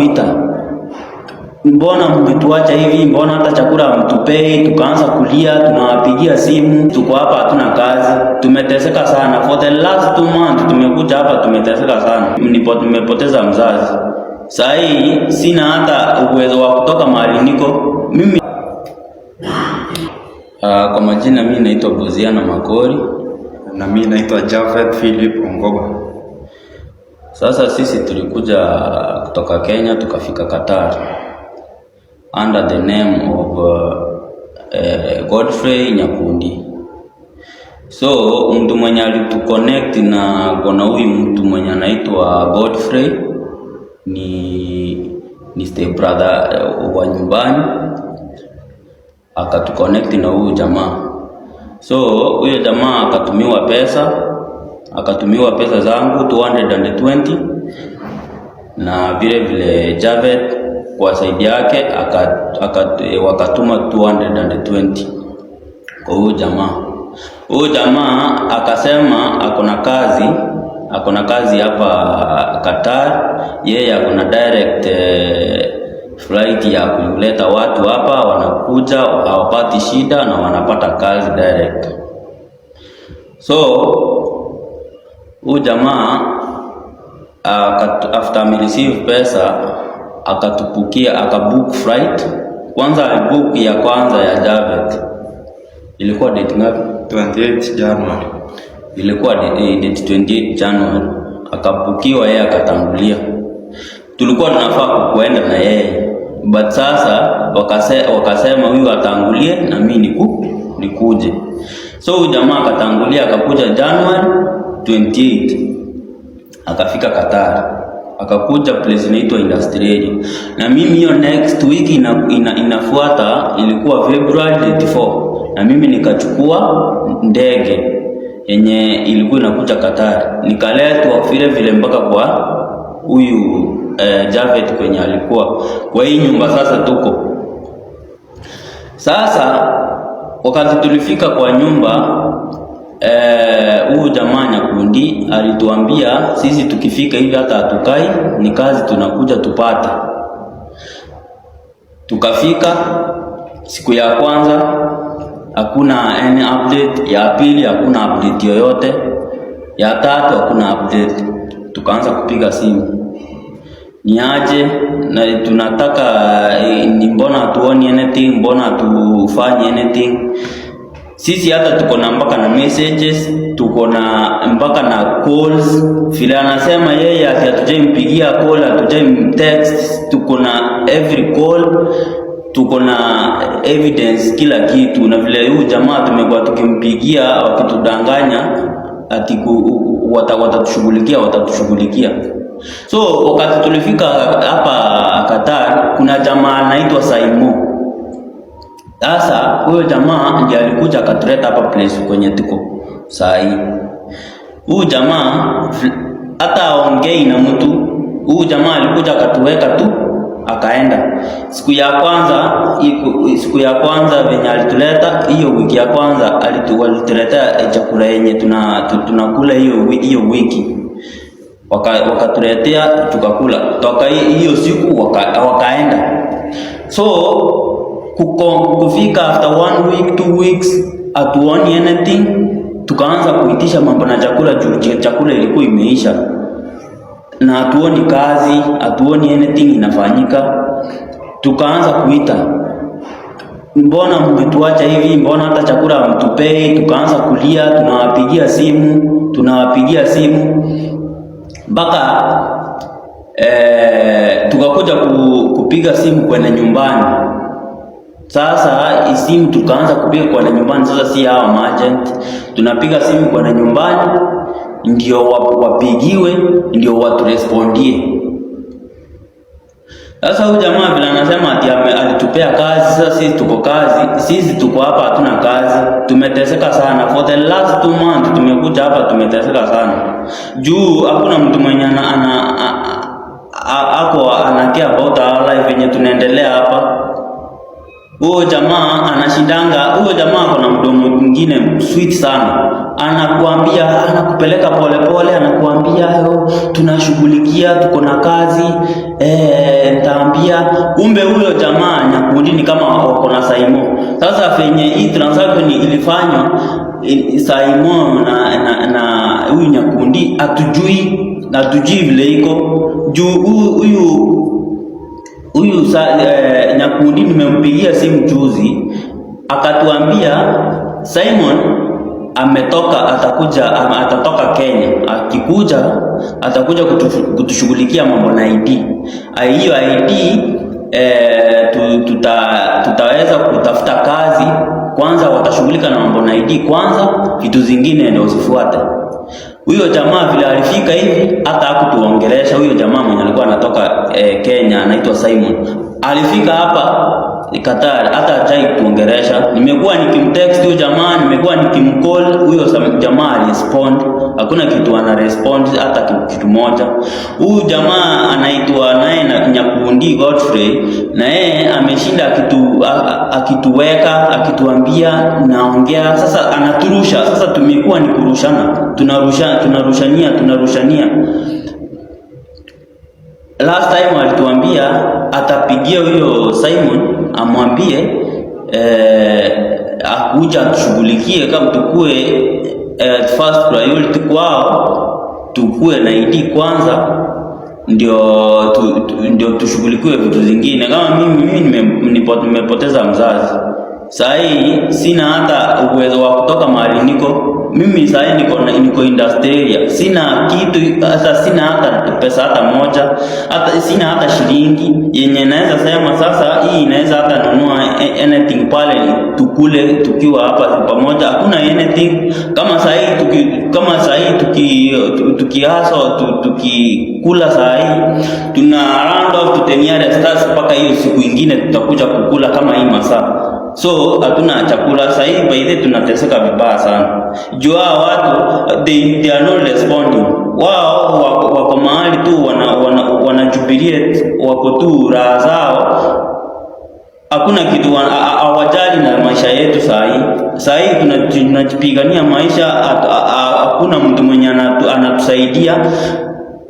kuita, mbona mmetuacha hivi, mbona hata chakula mtupei? Tukaanza kulia, tunawapigia simu, tuko hapa hatuna kazi, tumeteseka sana for the last 2 months. Tumekuja hapa tumeteseka sana, nimepoteza mzazi. Sasa hii sina hata uwezo wa kutoka mahali niko mimi. Kwa majina mimi naitwa Boziana Makori na mimi naitwa Javed Philip Ongoba. Sasa sisi tulikuja kutoka Kenya tukafika Qatar under the name of Godfrey Nyakundi. So mtu mwenye alituconnect na kuna huyu mtu mwenye anaitwa Godfrey ni step brother wa nyumbani, akatuconnect na huyu jamaa. So huyo jamaa akatumiwa pesa zangu 220 na vile Javed kwa saidi yake wakatuma 220 kwa huyo jamaa. Huyo jamaa akasema akona kazi hapa Qatar. Yeye akona direct flight ya kuleta watu hapa, wanakuja hawapati shida na wanapata kazi direct. So huyu jamaa after receive pesa akabook flight. Kwanza book ya kwanza ya Javed ilikuwa date ngapi? 28 January. Ilikuwa date 28 January. Akabukiwa yeye, akatangulia. Tulikuwa tunafaa kuenda na yeye, but sasa wakasema huyu atangulie na mimi nikuje. So huyu jamaa akatangulia, akakuja January 28, akafika Qatar, akakuja place inaitwa Industrial. Na mimi hiyo next week inafuata ilikuwa February 24, na mimi nikachukua ndege yenye ilikuwa inakuja Qatar, nikaletwa vile mpaka kwa huyu Javed kwenye alikuwa kwa hii nyumba. Sasa tuko wakati tulifika kwa nyumba, huyu jamaa Nyakundi alituambia sisi tukifika hivi hata hatukai, ni kazi tunakuja tupate. Tukafika siku ya kwanza hakuna any update, ya pili hakuna update yoyote, ya tatu hakuna update. Tukaanza kupiga simu, ni aje na tunataka ni mbona tuoni anything, mbona tufanye anything. Sisi hata tuko na mpaka na messages, tuko na mpaka na calls. Vile anasema yeye hatujampigia call, hatujamtext, tuko na every call, tuko na evidence, kila kitu. Na vile huyu jamaa tumekuwa tukimpigia wakitudanganya ati watatushughulikia. So wakati tulifika hapa Qatar, kuna jamaa anaitwa Saimo. Sasa huyo jamaa ndiye alikuja akatuleta hapa place kwenye tuko saa hii. Huyu jamaa hata aongei na mtu, huyu jamaa alikuja akatuweka tu akaenda. Siku ya kwanza venye alituleta, hiyo wiki ya kwanza alituletea chakula yenye tunakula hiyo wiki. Wakatuletea tukakula. Toka hiyo siku wakaenda. So kufika after 1 week 2 weeks hatuoni anything. Tukaanza kuitisha mambo na chakula juu chakula ilikuwa imeisha, na hatuoni kazi, hatuoni anything inafanyika. Tukaanza kuita, mbona mmetuacha hivi, mbona hata chakula mtupei? Tukaanza kulia, tunawapigia simu mpaka tukakuja kupiga simu kwenda nyumbani. Sasa simu tukaanza kupiga kwenda nyumbani. Sasa si hawa agent, tunapiga simu kwenda nyumbani ndio wapigiwe, ndio watu respondie. Sasa huyu jamaa vile anasema ati alitupea kazi. Sasa sisi tuko hapa hatuna kazi, tumeteseka sana for the last 2 months. Tumekuja hapa tumeteseka sana juu hakuna mtu mwenye anakia about our life yenye tunaendelea hapa. Huyo jamaa anashindanga, huyo jamaa kuna mdomo mwingine sweet sana. Anakuambia, anakupeleka pole, anakuambia tunashughulikia, tuko na kazi, Sasa venye hii transaction ilifanywa Simon na huyu Nyakundi hatujui vile iko juu. Huyu Nyakundi nimempigia simu juzi, akatuambia Simon atatoka Kenya. Akikuja atakuja kutushughulikia mambo na ID. Hiyo ID tutaweza kutafuta kazi kwanza, watashughulika na mambo na ID kwanza, vitu zingine ndio usifuate. Huyo jamaa vile alifika hivi hata hakutuongelesha. Huyo jamaa mwenye alikuwa anatoka Kenya anaitwa Simon, alifika hapa Qatar hata hajai kuongelesha. Nimekuwa nikimtext huyo jamaa, nimekuwa nikimcall huyo jamaa respond, hakuna kitu ana respond hata kitu moja. Huyu jamaa anaitwa naye Nyakundi Godfrey, na yeye ameshinda akituweka akituambia naongea. Sasa anaturusha. Sasa tumekuwa ni kurushana, tunarushania. Last time alituambia atapigia huyo Simon amwambie akuja tushughulikie kama tukue first priority kwao, tukue na ID kwanza ndio tushughulikiwe vitu zingine. Kama mimi nimepoteza mzazi. Sasa hii sina hata uwezo wa kutoka mahali niko. Mimi sasa niko industry, sina kitu, hata sina hata pesa hata moja, hata sina hata shilingi yenye naweza sema sasa hii inaweza hata nunua anything pale tukule tukiwa hapa pamoja. Hakuna anything kama sasa hii tukikula sasa hii tuna round off to 10 years stars mpaka hiyo siku ingine tutakuja kukula kama hii masaa. So hatuna chakula sasa hivi, by the tunateseka vibaya sana. Jua watu they are not responding. Wao wako mahali tu wana jubilate, wako tu raha zao. Hakuna kitu hawajali na maisha yetu sasa hivi tunajipigania maisha, hakuna mtu mwenye anatusaidia.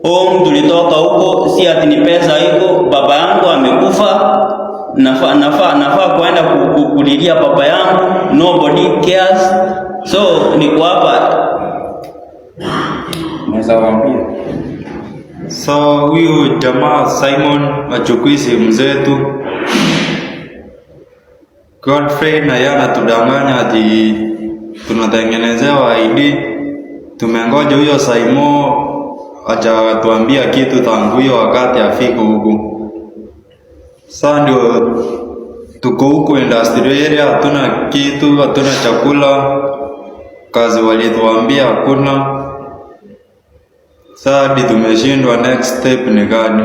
Mtu tulitoka huko, si ati ni pesa iko, baba yangu amekufa, nafaa kuenda kulilia baba yangu, nobody cares. So niko hapa naweza waambia. So huyu jamaa Simon achukui simu zetu, Godfrey na yana tudanganya ati tunatengenezewa ID. Tumengoja huyo Simon hajatuambia kitu tangu hiyo wakati afika huku. Sasa ndio tuko huko industry area, hatuna kitu, hatuna chakula, kazi walituambia hakuna. Sasa hadi tumeshindwa, next step ni gani?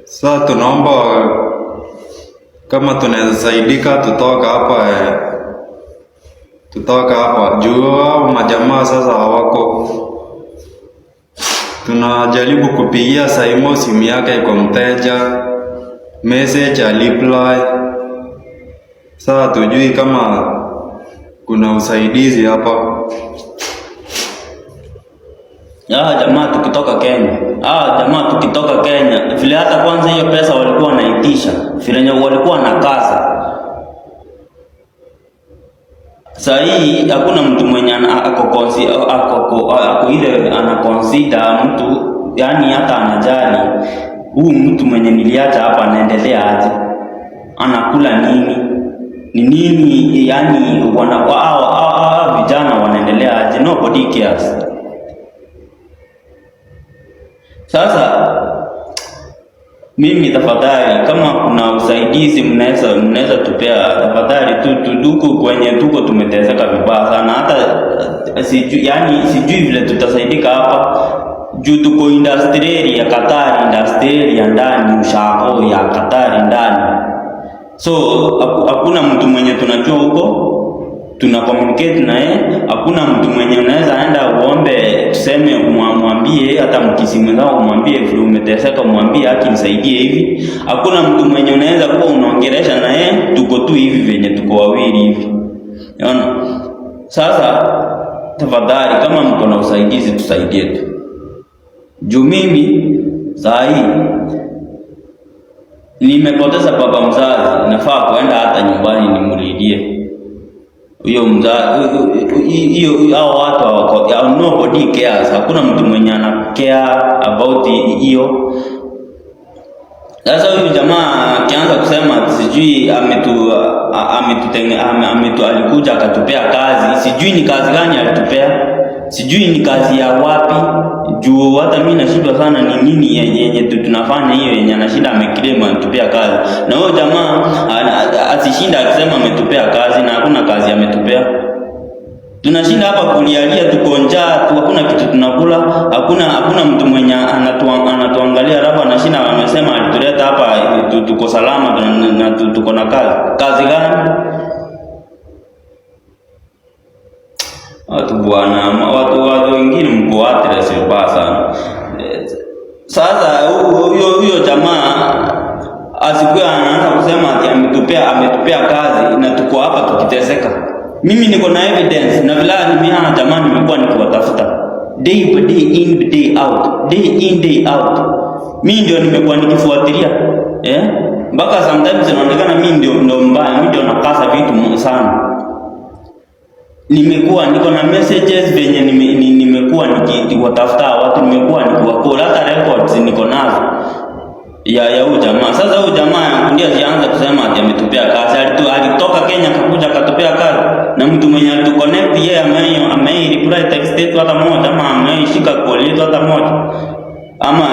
Sasa tunaomba kama tunaweza saidika tutoka hapa juu hao majamaa sasa hawako. Tunajaribu kupigia Simon, simu yake iko mteja, message reply. Sasa tujui kama kuna usaidizi hapa. Jamaa tukitoka Kenya vile hata kwanza hiyo pesa walikuwa wanaitisha, vile walikuwa wanakaza. Sasa hii hakuna mtu mwenye ako ile anaconsider mtu, yani hata anajali huyu mtu mwenye niliacha hapa anaendelea aje, anakula nini, ni nini, yani vijana wanaendelea aje, nobody cares. Sasa mimi tafadhali, kama kuna usaidizi mnaweza tupea, tafadhali tuko kwenye tuko tumeteseka vibaya sana, hata sijui vile tutasaidika hapa juu tuko industry ya Qatar, industry ya ndani, ushago ya Qatar ndani. So hakuna mtu mwenye tunajua huko tuna communicate naye, hakuna mtu mwenye unaweza enda uombe tuseme umwambie, hata mkisimu zao umwambie vile umeteseka, umwambie haki nisaidie hivi. Hakuna mtu mwenye unaweza kuwa unaongelesha naye, tuko tu hivi venye tuko wawili hivi. Unaona? Sasa tafadhali, kama mko na usaidizi tusaidie tu. Juu mimi Saa hii nimepoteza baba mzazi, nafaa kuenda hata nyumbani nimulidie huyo mzazi. Hao watu hawako, nobody cares. Hakuna mtu mwenye ana care about hiyo. Sasa huyu jamaa akianza kusema sijui alikuja akatupea kazi, sijui ni kazi gani alitupea, sijui ni kazi ya wapi. Juu hata mimi nashindwa sana ni nini yenye tunafanya hiyo yenye anashinda ameclaim ametupea kazi. Na huyo jamaa asishinda akisema ametupea kazi na hakuna kazi ametupea. Tunashinda hapa kulialia, tuko njaa, hakuna kitu tunakula, hakuna mtu mwenye anatuangalia, alafu anashinda amesema alituleta hapa tuko salama na tuko na kazi. Kazi gani? Watu bwana, watu wengine mko address vibaya sana. Sasa huyo jamaa asikuwa anaanza kusema ati ametupea kazi na tuko hapa tukiteseka. Mimi niko na evidence na vile mimi jamaa nimekuwa nikiwatafuta day by day in day out, day in day out. Mimi ndio nimekuwa nikifuatilia mpaka sometimes inaonekana mimi ndio mbaya, mimi ndio nakasa vitu sana. Niko na messages venye nimekuwa nikiwatafuta watu, nimekuwa nikiwacall, hata records niko nazo ya huyu jamaa. Sasa huyu jamaa ndio alianza kusema ati ametupea kazi. Alitoka Kenya akakuja akatupea kazi, na mtu mwenye alituconnect yeye reply text yetu hata moja, ama ameishika call yetu hata moja, ama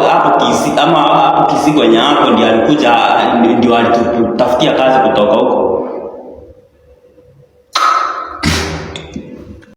hapo kisi kwenye hapo ndio alikuja, ndio alitutafutia kazi kutoka huko.